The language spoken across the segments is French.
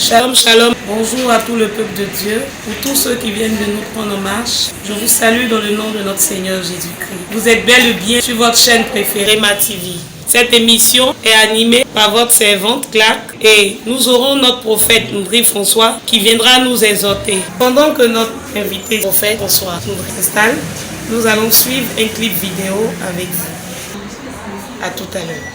Shalom, shalom. Bonjour à tout le peuple de Dieu. Pour tous ceux qui viennent de nous prendre en marche, je vous salue dans le nom de notre Seigneur Jésus-Christ. Vous êtes bel et bien sur votre chaîne préférée, Ma TV. Cette émission est animée par votre servante Clark et nous aurons notre prophète Noudry François qui viendra nous exhorter. Pendant que notre invité prophète François Noudry s'installe, nous allons suivre un clip vidéo avec vous. À tout à l'heure.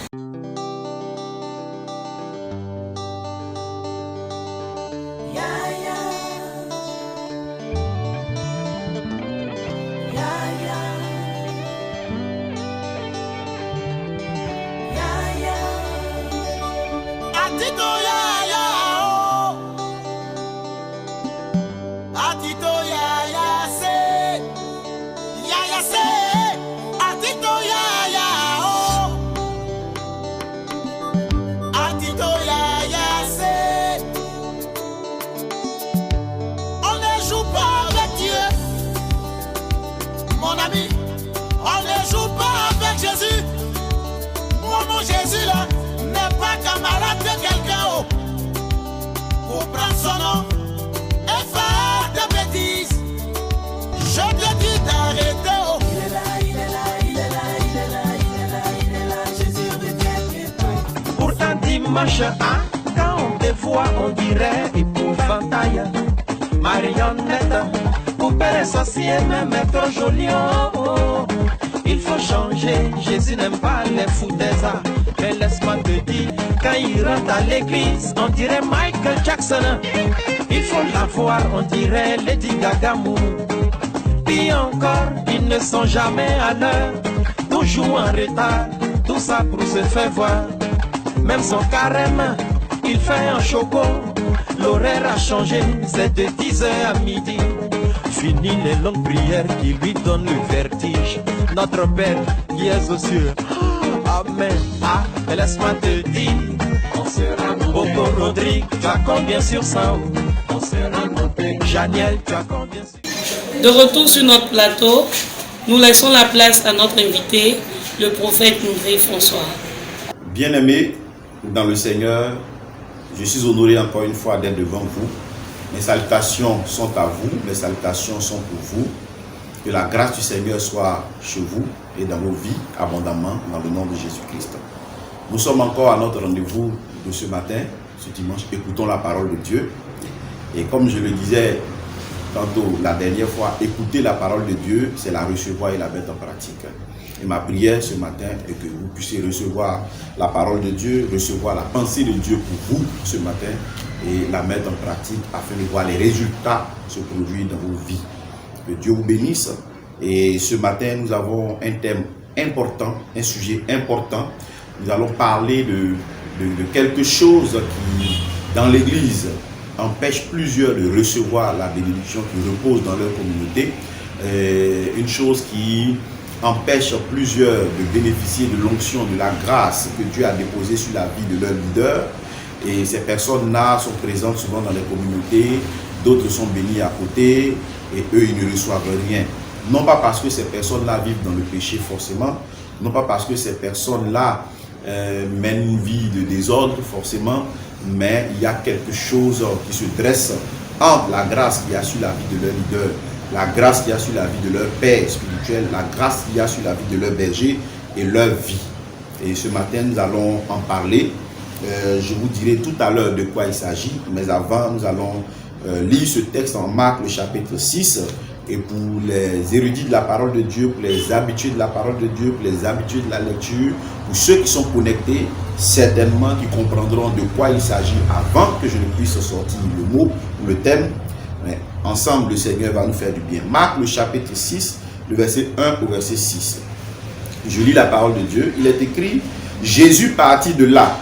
Jésus là n'est pas camarade de quelqu'un pour prendre son nom et faire des bêtises. Je te dis d'arrêter Il est là, il est là, il est là, il est là, il est là, il est là, Jésus revient. Pourtant dimanche, quand on te voit, on dirait épouvantail. Marionnette, poupée sorcière, même trop jolie. Il faut changer, Jésus n'aime pas les foutaises. Mais laisse-moi te dire, quand il rentre à l'église, on dirait Michael Jackson. Il faut la voir, on dirait Lady Gaga. Puis encore, ils ne sont jamais à l'heure, toujours en retard, tout ça pour se faire voir. Même son carême, il fait un choco. L'horaire a changé, c'est de 10h à midi. Fini les longues prières qui lui donnent le vertige. Notre Père qui est aux cieux, Amen. Mais laisse-moi te dire, on sera Boko Rodrigue, tu as combien sur 100? On sera monté. Janiel, tu as combien sur... De retour sur notre plateau, nous laissons la place à notre invité, le prophète Noudry François. Bien-aimés dans le Seigneur, je suis honoré encore une fois d'être devant vous. Mes salutations sont à vous, mes salutations sont pour vous. Que la grâce du Seigneur soit chez vous et dans vos vies abondamment dans le nom de Jésus-Christ. Nous sommes encore à notre rendez-vous de ce matin, ce dimanche. Écoutons la parole de Dieu. Et comme je le disais tantôt la dernière fois, écouter la parole de Dieu, c'est la recevoir et la mettre en pratique. Et ma prière ce matin est que vous puissiez recevoir la parole de Dieu, recevoir la pensée de Dieu pour vous ce matin et la mettre en pratique afin de voir les résultats se produire dans vos vies. Que Dieu vous bénisse. Et ce matin, nous avons un thème important, un sujet important. Nous allons parler de quelque chose qui, dans l'Église, empêche plusieurs de recevoir la bénédiction qui repose dans leur communauté. Une chose qui empêche plusieurs de bénéficier de l'onction, de la grâce que Dieu a déposée sur la vie de leur leader. Et ces personnes-là sont présentes souvent dans les communautés, d'autres sont bénies à côté, et eux, ils ne reçoivent rien. Non pas parce que ces personnes-là vivent dans le péché forcément, non pas parce que ces personnes-là mènent une vie de désordre forcément, mais il y a quelque chose qui se dresse entre la grâce qu'il y a sur la vie de leur leader, la grâce qu'il y a sur la vie de leur père spirituel, la grâce qu'il y a sur la vie de leur berger et leur vie. Et ce matin, nous allons en parler. Je vous dirai tout à l'heure de quoi il s'agit, mais avant, nous allons lire ce texte en Marc, le chapitre 6. Et pour les érudits de la parole de Dieu, pour les habitués de la parole de Dieu, pour les habitués de la lecture, pour ceux qui sont connectés, certainement qui comprendront de quoi il s'agit avant que je ne puisse sortir le mot ou le thème. Mais ensemble, le Seigneur va nous faire du bien. Marc, le chapitre 6, le verset 1 au verset 6. Je lis la parole de Dieu. Il est écrit, Jésus partit de là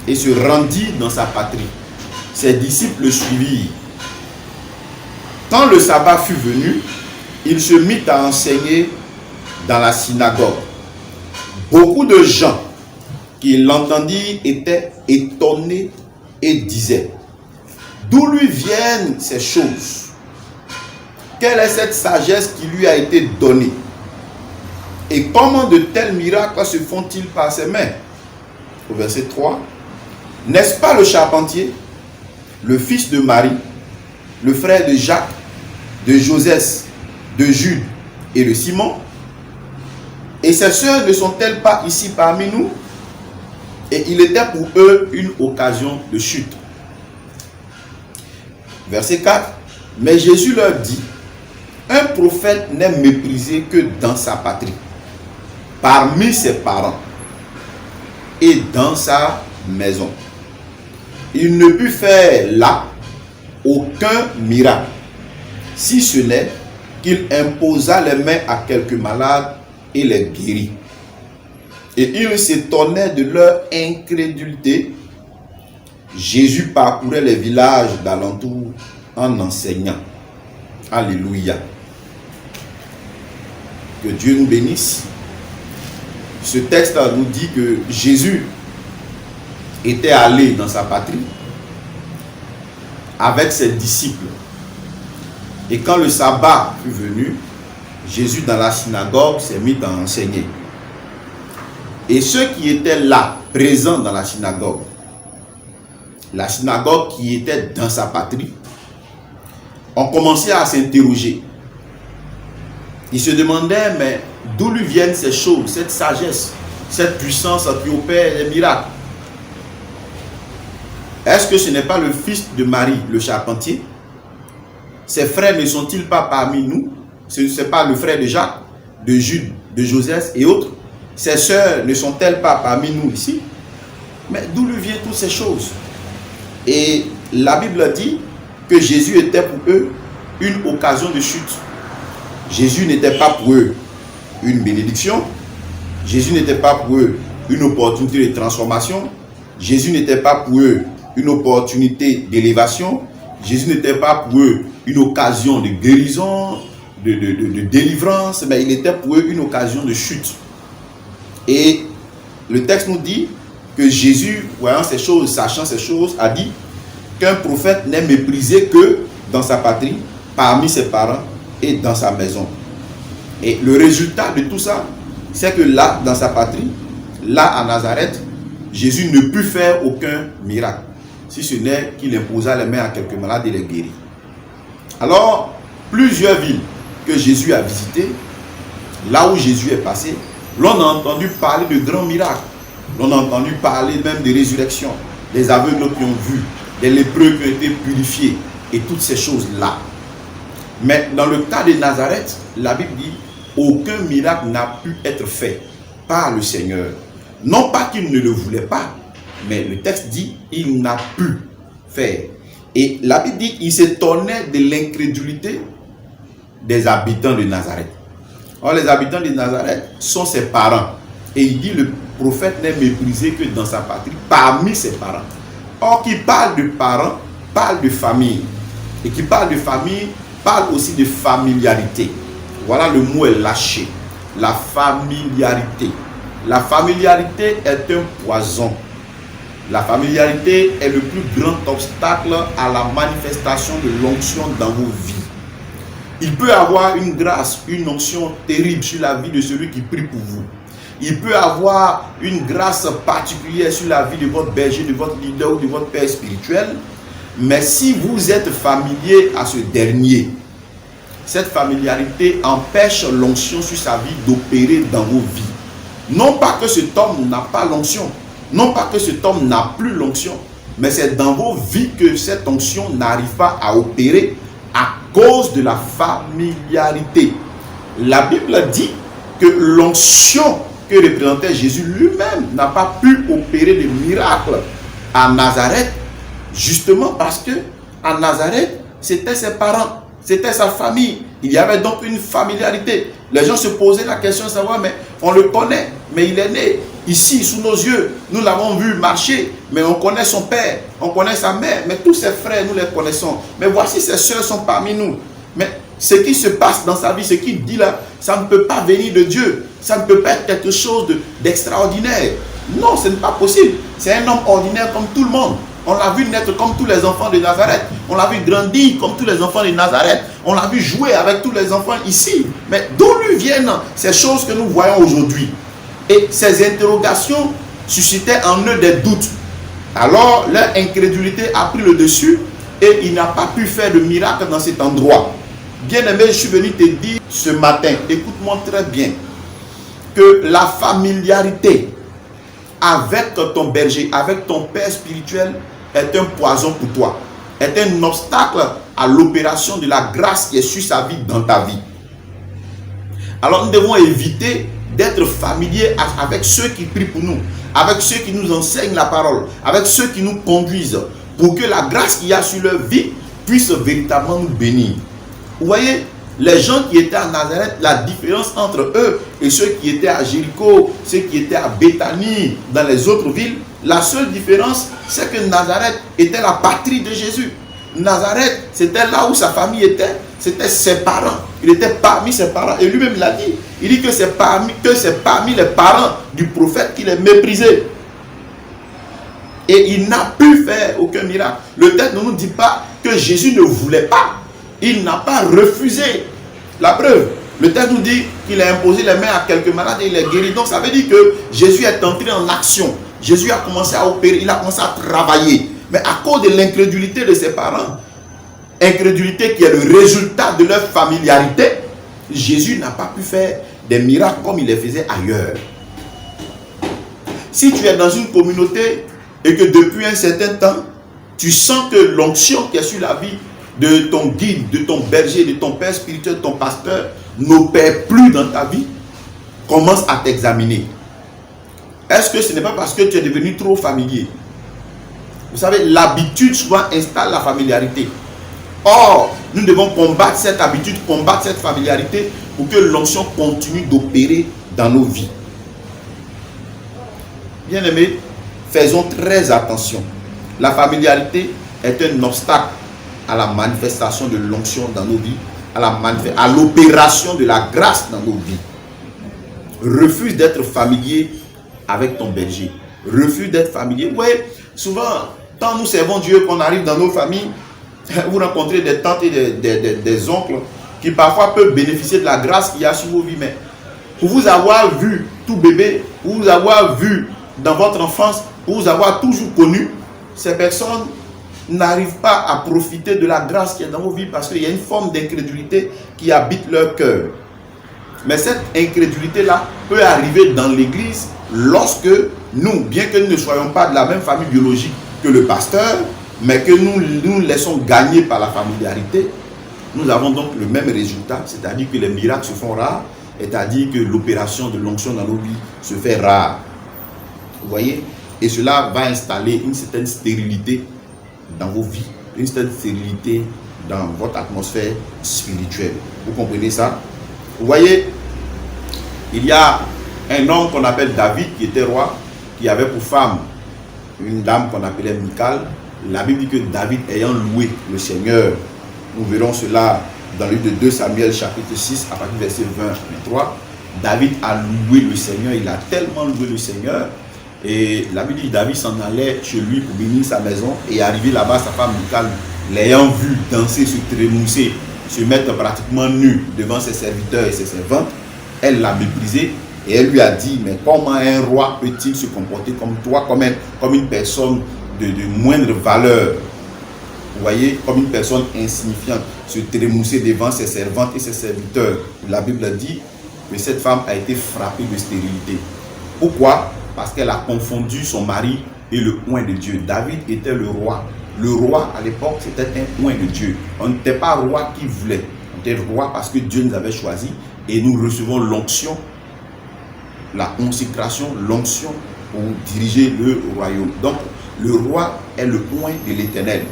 et se rendit dans sa patrie. Ses disciples le suivirent. Quand le sabbat fut venu, il se mit à enseigner dans la synagogue. Beaucoup de gens qui l'entendirent étaient étonnés et disaient, d'où lui viennent ces choses? Quelle est cette sagesse qui lui a été donnée? Et comment de tels miracles se font-ils par ses mains? Au verset 3, n'est-ce pas le charpentier? le fils de Marie, le frère de Jacques, de Joseph, de Jude et de Simon? Et ces sœurs ne sont-elles pas ici parmi nous? Et il était pour eux une occasion de chute. Verset 4. Mais Jésus leur dit, un prophète n'est méprisé que dans sa patrie, parmi ses parents et dans sa maison. Il ne put faire là aucun miracle, si ce n'est qu'il imposa les mains à quelques malades et les guérit. Et ils s'étonnaient de leur incrédulité. Jésus parcourait les villages d'alentour en enseignant. Alléluia. Que Dieu nous bénisse. Ce texte nous dit que Jésus était allé dans sa patrie avec ses disciples. Et quand le sabbat fut venu, Jésus dans la synagogue s'est mis à enseigner. Et ceux qui étaient là, présents dans la synagogue qui était dans sa patrie, ont commencé à s'interroger. Ils se demandaient, mais d'où lui viennent ces choses, cette sagesse, cette puissance qui opère les miracles? Est-ce que ce n'est pas le fils de Marie, le charpentier? Ses frères ne sont-ils pas parmi nous? Ce n'est pas le frère de Jacques, de Jude, de Joseph et autres? Ses sœurs ne sont-elles pas parmi nous ici? Mais d'où lui viennent toutes ces choses? Et la Bible dit que Jésus était pour eux une occasion de chute. Jésus n'était pas pour eux une bénédiction. Jésus n'était pas pour eux une opportunité de transformation. Jésus n'était pas pour eux une opportunité d'élévation. Jésus n'était pas pour eux une occasion de guérison, de délivrance, mais il était pour eux une occasion de chute. Et le texte nous dit que Jésus, voyant ces choses, sachant ces choses, a dit qu'un prophète n'est méprisé que dans sa patrie, parmi ses parents et dans sa maison. Et le résultat de tout ça, c'est que là, dans sa patrie, là à Nazareth, Jésus ne put faire aucun miracle, si ce n'est qu'il imposa les mains à quelques malades et les guérit. Alors, plusieurs villes que Jésus a visitées, là où Jésus est passé, l'on a entendu parler de grands miracles. L'on a entendu parler même de résurrection, des aveugles qui ont vu, des lépreux qui ont été purifiés et toutes ces choses-là. Mais dans le cas de Nazareth, la Bible dit aucun miracle n'a pu être fait par le Seigneur. Non pas qu'il ne le voulait pas, mais le texte dit il n'a pu faire. Et la Bible dit il s'étonnait de l'incrédulité des habitants de Nazareth. Or, les habitants de Nazareth sont ses parents. Et il dit le prophète n'est méprisé que dans sa patrie, parmi ses parents. Or, qui parle de parents, parle de famille. Et qui parle de famille, parle aussi de familiarité. Voilà, le mot est lâché. La familiarité. La familiarité est un poison. La familiarité est le plus grand obstacle à la manifestation de l'onction dans vos vies. Il peut avoir une grâce, une onction terrible sur la vie de celui qui prie pour vous. Il peut avoir une grâce particulière sur la vie de votre berger, de votre leader ou de votre père spirituel. Mais si vous êtes familier à ce dernier, cette familiarité empêche l'onction sur sa vie d'opérer dans vos vies. Non pas que cet homme n'a pas l'onction, non pas que cet homme n'a plus l'onction, mais c'est dans vos vies que cette onction n'arrive pas à opérer à cause de la familiarité. La Bible dit que l'onction que représentait Jésus lui-même n'a pas pu opérer de miracle à Nazareth, justement parce que à Nazareth, c'était ses parents, c'était sa famille. Il y avait donc une familiarité. Les gens se posaient la question de savoir, mais on le connaît, mais il est né ici, sous nos yeux. Nous l'avons vu marcher, mais on connaît son père, on connaît sa mère, mais tous ses frères, nous les connaissons. Mais voici, ses soeurs sont parmi nous. Mais ce qui se passe dans sa vie, ce qu'il dit là, ça ne peut pas venir de Dieu. Ça ne peut pas être quelque chose d'extraordinaire. Non, ce n'est pas possible. C'est un homme ordinaire comme tout le monde. On l'a vu naître comme tous les enfants de Nazareth. On l'a vu grandir comme tous les enfants de Nazareth. On l'a vu jouer avec tous les enfants ici. Mais d'où lui viennent ces choses que nous voyons aujourd'hui? Et ces interrogations suscitaient en eux des doutes. Alors leur incrédulité a pris le dessus et il n'a pas pu faire de miracle dans cet endroit. Bien-aimé, je suis venu te dire ce matin, écoute-moi très bien, que la familiarité avec ton berger, avec ton père spirituel est un poison pour toi, est un obstacle à l'opération de la grâce qui est sur sa vie dans ta vie. Alors nous devons éviter d'être familiers avec ceux qui prient pour nous, avec ceux qui nous enseignent la parole, avec ceux qui nous conduisent, pour que la grâce qu'il y a sur leur vie puisse véritablement nous bénir. Vous voyez, les gens qui étaient à Nazareth, la différence entre eux et ceux qui étaient à Jéricho, ceux qui étaient à Béthanie, dans les autres villes, la seule différence, c'est que Nazareth était la patrie de Jésus. Nazareth, c'était là où sa famille était, c'était ses parents. Il était parmi ses parents. Et lui-même l'a dit. Il dit que c'est parmi les parents du prophète qu'il est méprisé. Et il n'a pu faire aucun miracle. Le texte ne nous dit pas que Jésus ne voulait pas. Il n'a pas refusé. La preuve, le texte nous dit qu'il a imposé les mains à quelques malades et il les guérit. Donc ça veut dire que Jésus est entré en action. Jésus a commencé à opérer, il a commencé à travailler. Mais à cause de l'incrédulité de ses parents, incrédulité qui est le résultat de leur familiarité, Jésus n'a pas pu faire des miracles comme il les faisait ailleurs. Si tu es dans une communauté et que depuis un certain temps, tu sens que l'onction qui est sur la vie de ton guide, de ton berger, de ton père spirituel, de ton pasteur, n'opère plus dans ta vie, commence à t'examiner. Est-ce que ce n'est pas parce que tu es devenu trop familier? Vous savez, l'habitude souvent installe la familiarité. Or, nous devons combattre cette habitude, combattre cette familiarité pour que l'onction continue d'opérer dans nos vies. Bien-aimés, faisons très attention. La familiarité est un obstacle à la manifestation de l'onction dans nos vies, à l'opération de la grâce dans nos vies. Refuse d'être familier avec ton berger. Refuse d'être familier. Oui, souvent, quand nous servons Dieu, qu'on arrive dans nos familles, vous rencontrez des tantes et des oncles qui parfois peuvent bénéficier de la grâce qu'il y a sur vos vies. Mais pour vous avoir vu tout bébé, pour vous avoir vu dans votre enfance, pour vous avoir toujours connu, ces personnes n'arrivent pas à profiter de la grâce qui est dans vos vies parce qu'il y a une forme d'incrédulité qui habite leur cœur. Mais cette incrédulité-là peut arriver dans l'église lorsque nous, bien que nous ne soyons pas de la même famille biologique que le pasteur, mais que nous laissons gagner par la familiarité, nous avons donc le même résultat, c'est-à-dire que les miracles se font rares, c'est-à-dire que l'opération de l'onction dans nos vies se fait rare. Vous voyez? Et cela va installer une certaine stérilité dans vos vies, une certaine stérilité dans votre atmosphère spirituelle. Vous comprenez ça? Vous voyez, il y a un homme qu'on appelle David qui était roi, qui avait pour femme une dame qu'on appelait Michal. La Bible dit que David ayant loué le Seigneur, nous verrons cela dans le livre de 2 Samuel chapitre 6 à partir du verset 20 et 23. David a loué le Seigneur, il a tellement loué le Seigneur. Et la Bible dit que David s'en allait chez lui pour bénir sa maison. Et arrivé là-bas, sa femme Michal, l'ayant vu danser, se trémousser, se mettre pratiquement nu devant ses serviteurs et ses servantes, elle l'a méprisé et elle lui a dit: mais comment un roi peut-il se comporter comme toi, comme une personne de moindre valeur? Vous voyez, comme une personne insignifiante, se trémousser devant ses servantes et ses serviteurs. La Bible dit que cette femme a été frappée de stérilité. Pourquoi? Parce qu'elle a confondu son mari et le oint de Dieu. David était le roi. Le roi à l'époque, c'était un oint de Dieu. On n'était pas roi qui voulait. On était roi parce que Dieu nous avait choisi et nous recevons l'onction, la consécration, l'onction pour diriger le royaume. Donc, le roi est le oint de l'Éternel.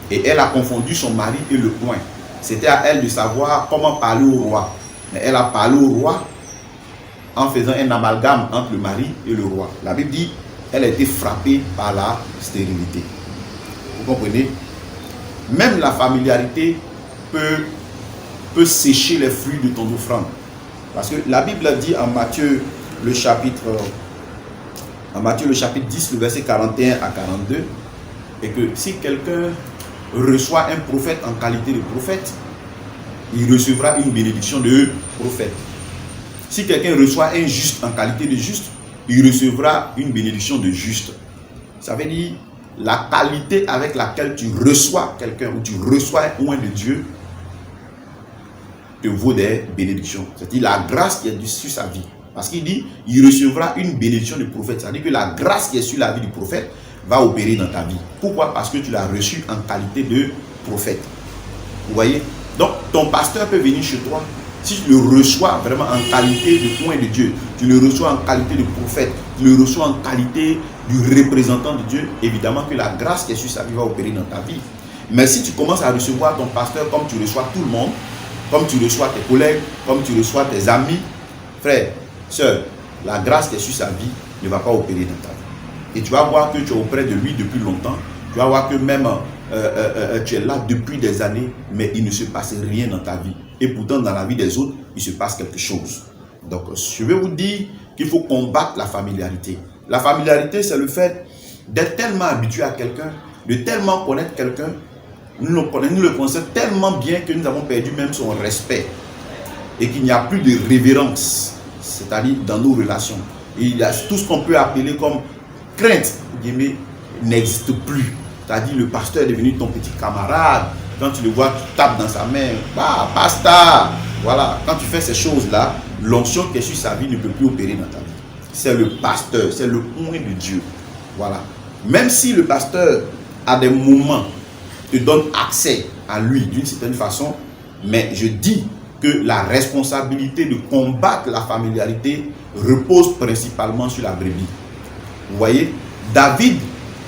Et elle a confondu son mari et le oint. C'était à elle de savoir comment parler au roi. Mais elle a parlé au roi en faisant un amalgame entre le mari et le roi. La Bible dit qu'elle a été frappée par la stérilité. Vous comprenez? Même la familiarité peut sécher les fruits de ton offrande. Parce que la Bible dit en Matthieu le chapitre 10, le verset 41 à 42, et que si quelqu'un reçoit un prophète en qualité de prophète, il recevra une bénédiction de prophète. Si quelqu'un reçoit un juste en qualité de juste, il recevra une bénédiction de juste. Ça veut dire, la qualité avec laquelle tu reçois quelqu'un ou tu reçois un oint de Dieu te vaut des bénédictions. C'est-à-dire la grâce qui est sur sa vie. Parce qu'il dit, il recevra une bénédiction du prophète. C'est-à-dire que la grâce qui est sur la vie du prophète va opérer dans ta vie. Pourquoi? Parce que tu l'as reçu en qualité de prophète. Vous voyez? Donc, ton pasteur peut venir chez toi. Si tu le reçois vraiment en qualité de oint de Dieu, tu le reçois en qualité de prophète, tu le reçois en qualité du représentant de Dieu, évidemment que la grâce qui est sur sa vie va opérer dans ta vie. Mais si tu commences à recevoir ton pasteur comme tu reçois tout le monde, comme tu reçois tes collègues, comme tu reçois tes amis, frère, sœur, la grâce qui est sur sa vie ne va pas opérer dans ta vie. Et tu vas voir que tu es auprès de lui depuis longtemps, tu vas voir que même tu es là depuis des années, mais il ne se passe rien dans ta vie. Et pourtant, dans la vie des autres, il se passe quelque chose. Donc, je vais vous dire qu'il faut combattre la familiarité. La familiarité, c'est le fait d'être tellement habitué à quelqu'un, de tellement connaître quelqu'un, nous le connaissons tellement bien que nous avons perdu même son respect. Et qu'il n'y a plus de révérence, c'est-à-dire dans nos relations. Et il y a tout ce qu'on peut appeler comme crainte, n'existe plus. C'est-à-dire le pasteur est devenu ton petit camarade. Quand tu le vois, tu tapes dans sa main. Bah, basta. Voilà. Quand tu fais ces choses-là, l'onction qui est sur sa vie ne peut plus opérer dans ta vie. C'est le pasteur, c'est le oint de Dieu. Voilà. Même si le pasteur, à des moments, te donne accès à lui d'une certaine façon, mais je dis que la responsabilité de combattre la familiarité repose principalement sur la brebis. Vous voyez, David,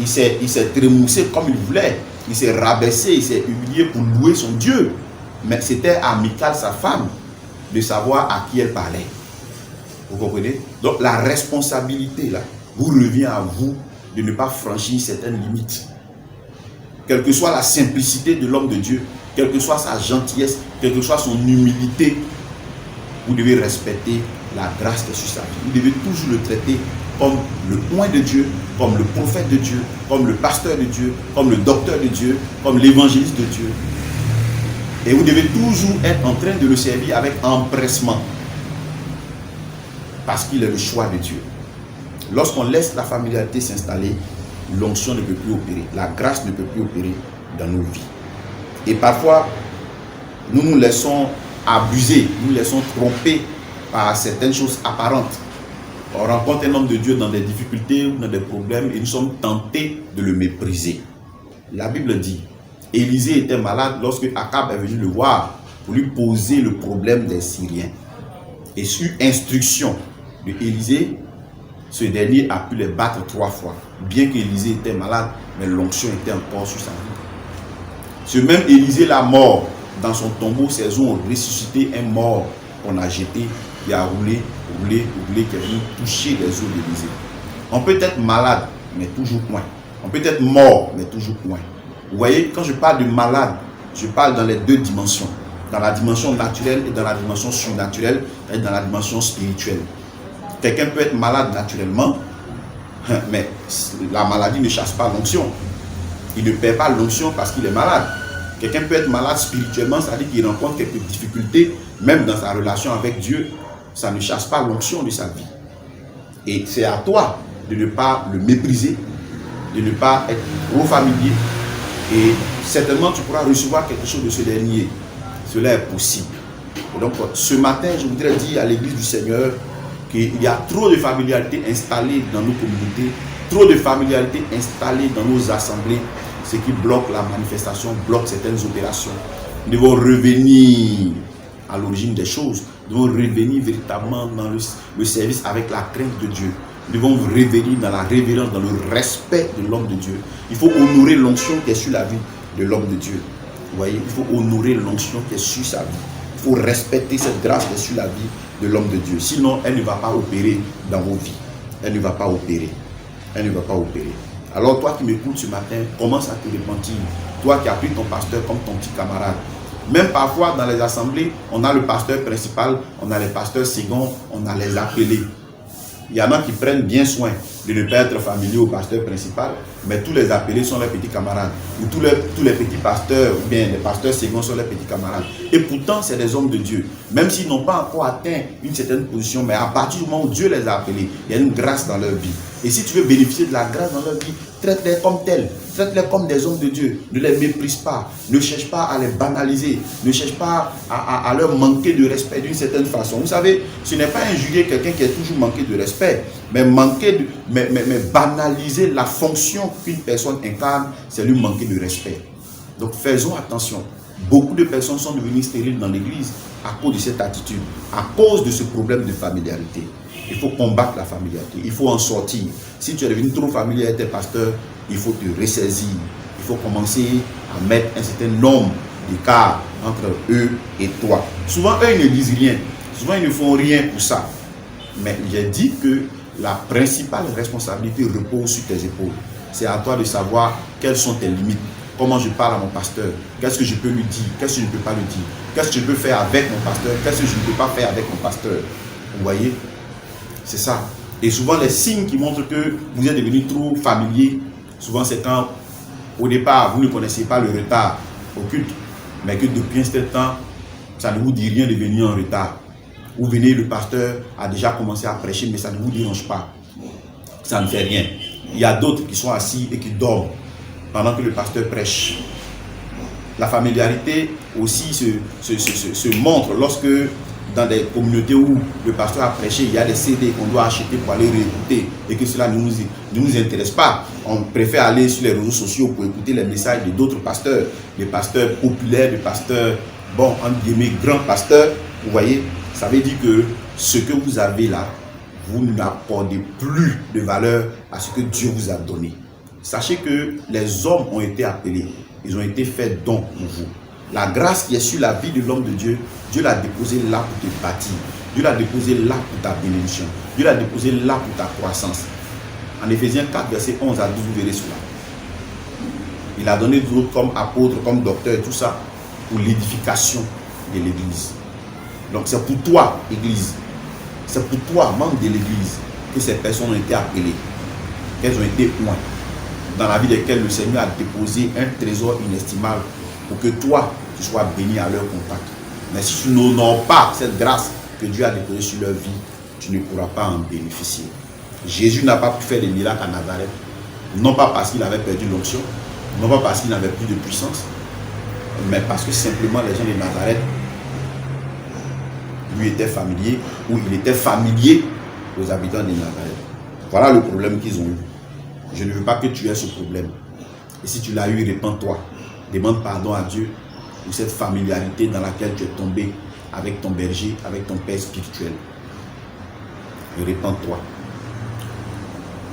il s'est trémoussé comme il voulait. Il s'est rabaissé, il s'est humilié pour louer son Dieu. Mais c'était à Michal, sa femme, de savoir à qui elle parlait. Vous comprenez? Donc la responsabilité, là, vous revient à vous de ne pas franchir certaines limites. Quelle que soit la simplicité de l'homme de Dieu, quelle que soit sa gentillesse, quelle que soit son humilité, vous devez respecter la grâce qui est sur sa vie. Vous devez toujours le traiter comme le oint de Dieu, comme le prophète de Dieu, comme le pasteur de Dieu, comme le docteur de Dieu, comme l'évangéliste de Dieu. Et vous devez toujours être en train de le servir avec empressement. Parce qu'il est le choix de Dieu. Lorsqu'on laisse la familiarité s'installer, l'onction ne peut plus opérer. La grâce ne peut plus opérer dans nos vies. Et parfois, nous nous laissons abuser, nous nous laissons tromper par certaines choses apparentes. On rencontre un homme de Dieu dans des difficultés ou dans des problèmes et nous sommes tentés de le mépriser. La Bible dit, Élisée était malade lorsque Akab est venu le voir pour lui poser le problème des Syriens. Et sur instruction de Élisée, ce dernier a pu les battre 3 fois. Bien qu'Élisée était malade, mais l'onction était encore sur sa vie. Ce même Élisée, la mort, dans son tombeau, ses os ont ressuscité un mort qu'on a jeté, qui a roulé, qui est venu toucher les os d'Élisée. On peut être malade, mais toujours point. On peut être mort, mais toujours point. Vous voyez, quand je parle de malade, je parle dans les 2 dimensions. Dans la dimension naturelle et dans la dimension surnaturelle et dans la dimension spirituelle. Quelqu'un peut être malade naturellement, mais la maladie ne chasse pas l'onction. Il ne perd pas l'onction parce qu'il est malade. Quelqu'un peut être malade spirituellement, c'est-à-dire qu'il rencontre quelques difficultés, même dans sa relation avec Dieu, ça ne chasse pas l'onction de sa vie. Et c'est à toi de ne pas le mépriser, de ne pas être trop familier, et certainement tu pourras recevoir quelque chose de ce dernier. Cela est possible. Et donc ce matin, je voudrais dire à l'église du Seigneur qu'il y a trop de familiarité installée dans nos communautés, trop de familiarité installée dans nos assemblées, ce qui bloque la manifestation, bloque certaines opérations. Nous devons revenir à l'origine des choses. Nous devons revenir véritablement dans le service avec la crainte de Dieu. Nous devons revenir dans la révérence, dans le respect de l'homme de Dieu. Il faut honorer l'onction qui est sur la vie de l'homme de Dieu. Vous voyez, il faut honorer l'onction qui est sur sa vie. Il faut respecter cette grâce qui est sur la vie de l'homme de Dieu. Sinon, elle ne va pas opérer dans vos vies. Elle ne va pas opérer. Elle ne va pas opérer. Alors toi qui m'écoutes ce matin, commence à te repentir. Toi qui as pris ton pasteur comme ton petit camarade. Même parfois dans les assemblées, on a le pasteur principal, on a les pasteurs seconds, on a les appelés. Il y en a qui prennent bien soin de ne pas être familier au pasteur principal, mais tous les appelés sont leurs petits camarades. Ou tous les petits pasteurs, ou bien les pasteurs seconds sont leurs petits camarades. Et pourtant, c'est des hommes de Dieu. Même s'ils n'ont pas encore atteint une certaine position, mais à partir du moment où Dieu les a appelés, il y a une grâce dans leur vie. Et si tu veux bénéficier de la grâce dans leur vie, traite-les comme tels. Traite-les comme des hommes de Dieu. Ne les méprise pas. Ne cherche pas à les banaliser. Ne cherche pas à leur manquer de respect d'une certaine façon. Vous savez, ce n'est pas injurier quelqu'un qui est toujours manqué de respect, mais banaliser la fonction qu'une personne incarne, c'est lui manquer de respect. Donc faisons attention. Beaucoup de personnes sont devenues stériles dans l'église à cause de cette attitude, à cause de ce problème de familiarité. Il faut combattre la familiarité, il faut en sortir. Si tu es devenu trop familier avec tes pasteurs, il faut te ressaisir. Il faut commencer à mettre un certain nombre d'écarts entre eux et toi. Souvent, eux, ils ne disent rien. Souvent, ils ne font rien pour ça. Mais j'ai dit que la principale responsabilité repose sur tes épaules. C'est à toi de savoir quelles sont tes limites. Comment je parle à mon pasteur, qu'est-ce que je peux lui dire, qu'est-ce que je ne peux pas lui dire, qu'est-ce que je peux faire avec mon pasteur, qu'est-ce que je ne peux pas faire avec mon pasteur. Vous voyez, c'est ça. Et souvent les signes qui montrent que vous êtes devenu trop familier, souvent c'est quand au départ vous ne connaissez pas le retard au culte, mais que depuis un certain temps, ça ne vous dit rien de venir en retard. Vous venez, le pasteur a déjà commencé à prêcher, mais ça ne vous dérange pas. Ça ne fait rien. Il y a d'autres qui sont assis et qui dorment pendant que le pasteur prêche. La familiarité aussi se montre lorsque dans des communautés où le pasteur a prêché, il y a des CD qu'on doit acheter pour aller réécouter et que cela ne nous intéresse pas. On préfère aller sur les réseaux sociaux pour écouter les messages de d'autres pasteurs, des pasteurs populaires, des pasteurs, bon, entre guillemets, grands pasteurs. Vous voyez, ça veut dire que ce que vous avez là, vous n'accordez plus de valeur à ce que Dieu vous a donné. Sachez que les hommes ont été appelés, ils ont été faits don pour vous. La grâce qui est sur la vie de l'homme de Dieu, Dieu l'a déposée là pour te bâtir. Dieu l'a déposée là pour ta bénédiction. Dieu l'a déposée là pour ta croissance. En Éphésiens 4, verset 11 à 12, vous verrez cela. Il a donné d'autres comme apôtres, comme docteurs, tout ça, pour l'édification de l'Église. Donc c'est pour toi, Église. C'est pour toi, membre de l'Église, que ces personnes ont été appelées, qu'elles ont été loin, dans la vie desquelles le Seigneur a déposé un trésor inestimable pour que toi, tu sois béni à leur contact. Mais si tu n'honores pas cette grâce que Dieu a déposée sur leur vie, tu ne pourras pas en bénéficier. Jésus n'a pas pu faire des miracles à Nazareth, non pas parce qu'il avait perdu l'onction, non pas parce qu'il n'avait plus de puissance, mais parce que simplement les gens de Nazareth lui étaient familiers, ou il était familier aux habitants de Nazareth. Voilà le problème qu'ils ont eu. Je ne veux pas que tu aies ce problème. Et si tu l'as eu, répands-toi. Demande pardon à Dieu pour cette familiarité dans laquelle tu es tombé avec ton berger, avec ton père spirituel. Et répands-toi.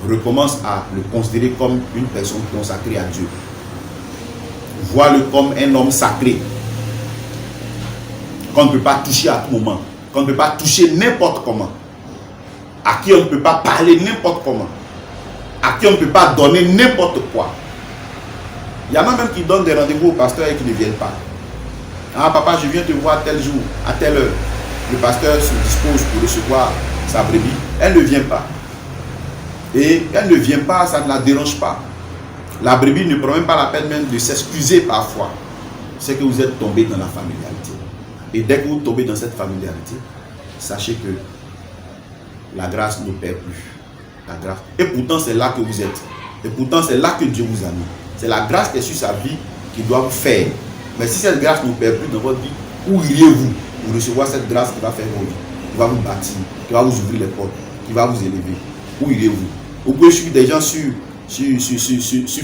Recommence à le considérer comme une personne consacrée à Dieu. Vois-le comme un homme sacré qu'on ne peut pas toucher à tout moment, qu'on ne peut pas toucher n'importe comment, à qui on ne peut pas parler n'importe comment, à qui on ne peut pas donner n'importe quoi. Il y en a même qui donnent des rendez-vous au pasteur et qui ne viennent pas. Ah papa, je viens te voir tel jour, à telle heure. Le pasteur se dispose pour recevoir sa brebis. Elle ne vient pas. Et elle ne vient pas, ça ne la dérange pas. La brebis ne prend même pas la peine même de s'excuser parfois. C'est que vous êtes tombé dans la familiarité. Et dès que vous tombez dans cette familiarité, sachez que la grâce ne perd plus. La grâce. Et pourtant, c'est là que vous êtes. Et pourtant, c'est là que Dieu vous a mis. C'est la grâce qui est sur sa vie qui doit vous faire. Mais si cette grâce ne perd plus dans votre vie, où iriez-vous pour recevoir cette grâce qui va faire votre vie, qui va vous bâtir, qui va vous ouvrir les portes, qui va vous élever? Où irez-vous? Vous pouvez suivre des gens sur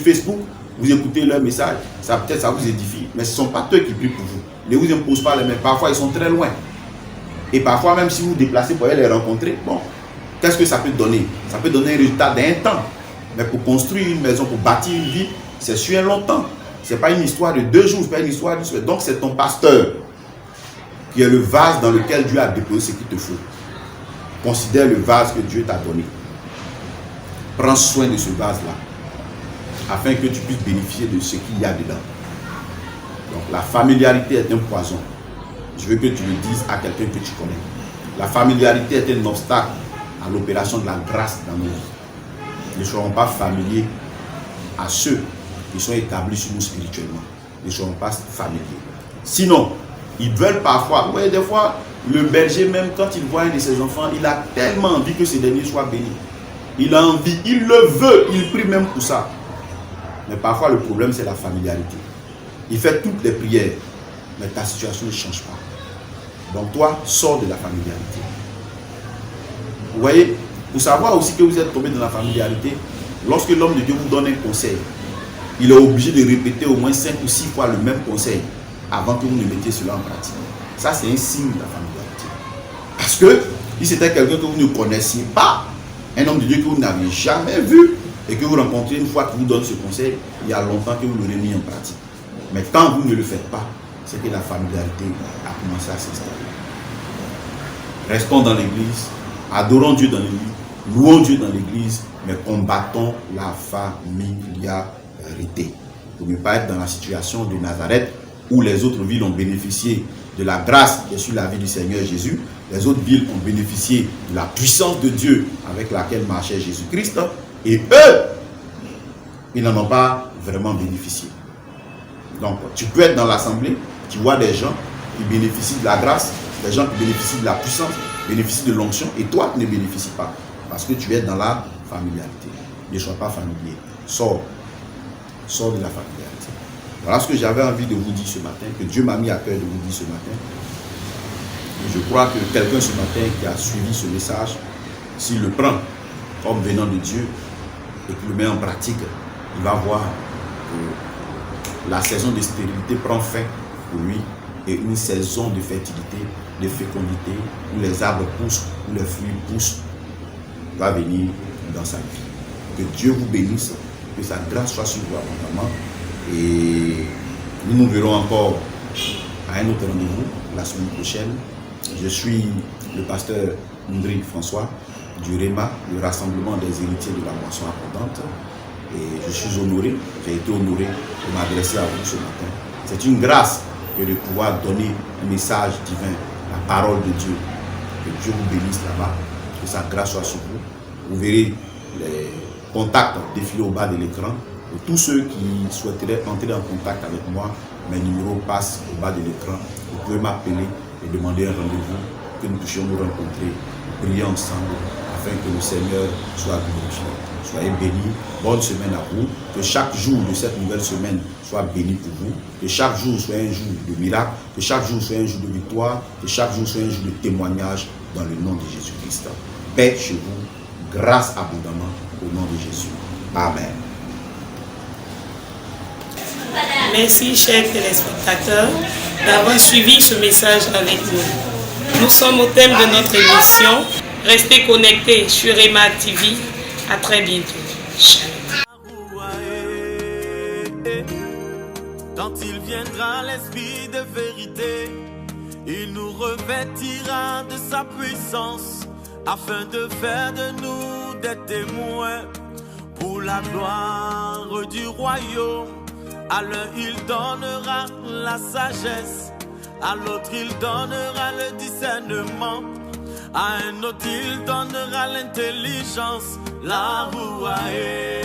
Facebook, vous écoutez leurs messages, peut-être ça vous édifie, mais ce ne sont pas eux qui prient pour vous. Ne vous imposent pas les mains, parfois ils sont très loin. Et parfois même si vous vous déplacez pour aller les rencontrer, bon, qu'est-ce que ça peut donner? Ça peut donner un résultat d'un temps. Mais pour construire une maison, pour bâtir une vie, c'est sur un long temps. Ce n'est pas une histoire de 2 jours, ce n'est pas une histoire d'une semaine. Donc c'est ton pasteur qui est le vase dans lequel Dieu a déposé ce qu'il te faut. Considère le vase que Dieu t'a donné. Prends soin de ce vase-là, afin que tu puisses bénéficier de ce qu'il y a dedans. Donc la familiarité est un poison. Je veux que tu le dises à quelqu'un que tu connais. La familiarité est un obstacle à l'opération de la grâce dans nos vies. ne seront pas familiers à ceux qui sont établis sur nous spirituellement. Ils ne seront pas familiers. Sinon, ils veulent parfois, vous voyez, des fois, le berger même, quand il voit un de ses enfants, il a tellement envie que ce dernier soit béni. Il a envie, il le veut, il prie même pour ça. Mais parfois, le problème, c'est la familiarité. Il fait toutes les prières, mais ta situation ne change pas. Donc toi, sors de la familiarité. Vous voyez, pour savoir aussi que vous êtes tombé dans la familiarité, lorsque l'homme de Dieu vous donne un conseil, il est obligé de répéter au moins 5 ou 6 fois le même conseil avant que vous ne mettiez cela en pratique. Ça, c'est un signe de la familiarité. Parce que si c'était quelqu'un que vous ne connaissiez pas, un homme de Dieu que vous n'avez jamais vu, et que vous rencontrez une fois qu'il vous donne ce conseil, il y a longtemps que vous l'aurez mis en pratique. Mais quand vous ne le faites pas, c'est que la familiarité a commencé à s'installer. Restons dans l'église, adorons Dieu dans l'église, louons Dieu dans l'église, mais combattons la familiarité. Pour ne pas être dans la situation de Nazareth, où les autres villes ont bénéficié de la grâce qui est sur la vie du Seigneur Jésus. Les autres villes ont bénéficié de la puissance de Dieu avec laquelle marchait Jésus-Christ. Et eux, ils n'en ont pas vraiment bénéficié. Donc, tu peux être dans l'assemblée, tu vois des gens qui bénéficient de la grâce, des gens qui bénéficient de la puissance, bénéficient de l'onction, et toi, tu ne bénéficies pas. Parce que tu es dans la familiarité. Ne sois pas familier. Sors. Sors de la familiarité. Voilà ce que j'avais envie de vous dire ce matin, que Dieu m'a mis à cœur de vous dire ce matin. Et je crois que quelqu'un ce matin qui a suivi ce message, s'il le prend comme venant de Dieu et qu'il le met en pratique, il va voir que la saison de stérilité prend fin pour lui et une saison de fertilité, de fécondité, où les arbres poussent, où les fruits poussent, va venir dans sa vie. Que Dieu vous bénisse, que sa grâce soit sur vous abondamment. Et nous nous verrons encore à un autre rendez-vous la semaine prochaine. Je suis le pasteur Ndri François du REMA, le rassemblement des héritiers de la moisson abondante. Et je suis honoré, j'ai été honoré de m'adresser à vous ce matin. C'est une grâce que de pouvoir donner un message divin, la parole de Dieu. Que Dieu vous bénisse là-bas, que sa grâce soit sur vous. Vous verrez les contacts défiler au bas de l'écran. Et tous ceux qui souhaiteraient entrer en contact avec moi, mes numéros passent au bas de l'écran. Vous pouvez m'appeler et demander un rendez-vous, que nous puissions nous rencontrer, prier ensemble, afin que le Seigneur soit glorifié. Soyez bénis, bonne semaine à vous, que chaque jour de cette nouvelle semaine soit béni pour vous, que chaque jour soit un jour de miracle, que chaque jour soit un jour de victoire, que chaque jour soit un jour de témoignage dans le nom de Jésus-Christ. Paix chez vous, grâce abondamment au nom de Jésus. Amen. Merci, chers téléspectateurs, d'avoir suivi ce message avec nous. Nous sommes au thème de notre émission. Restez connectés sur REMA TV. À très bientôt. Quand il viendra l'esprit de vérité, il nous revêtira de sa puissance afin de faire de nous des témoins pour la gloire du royaume. À l'un il donnera la sagesse, à l'autre il donnera le discernement, à un autre il donnera l'intelligence, la rouae.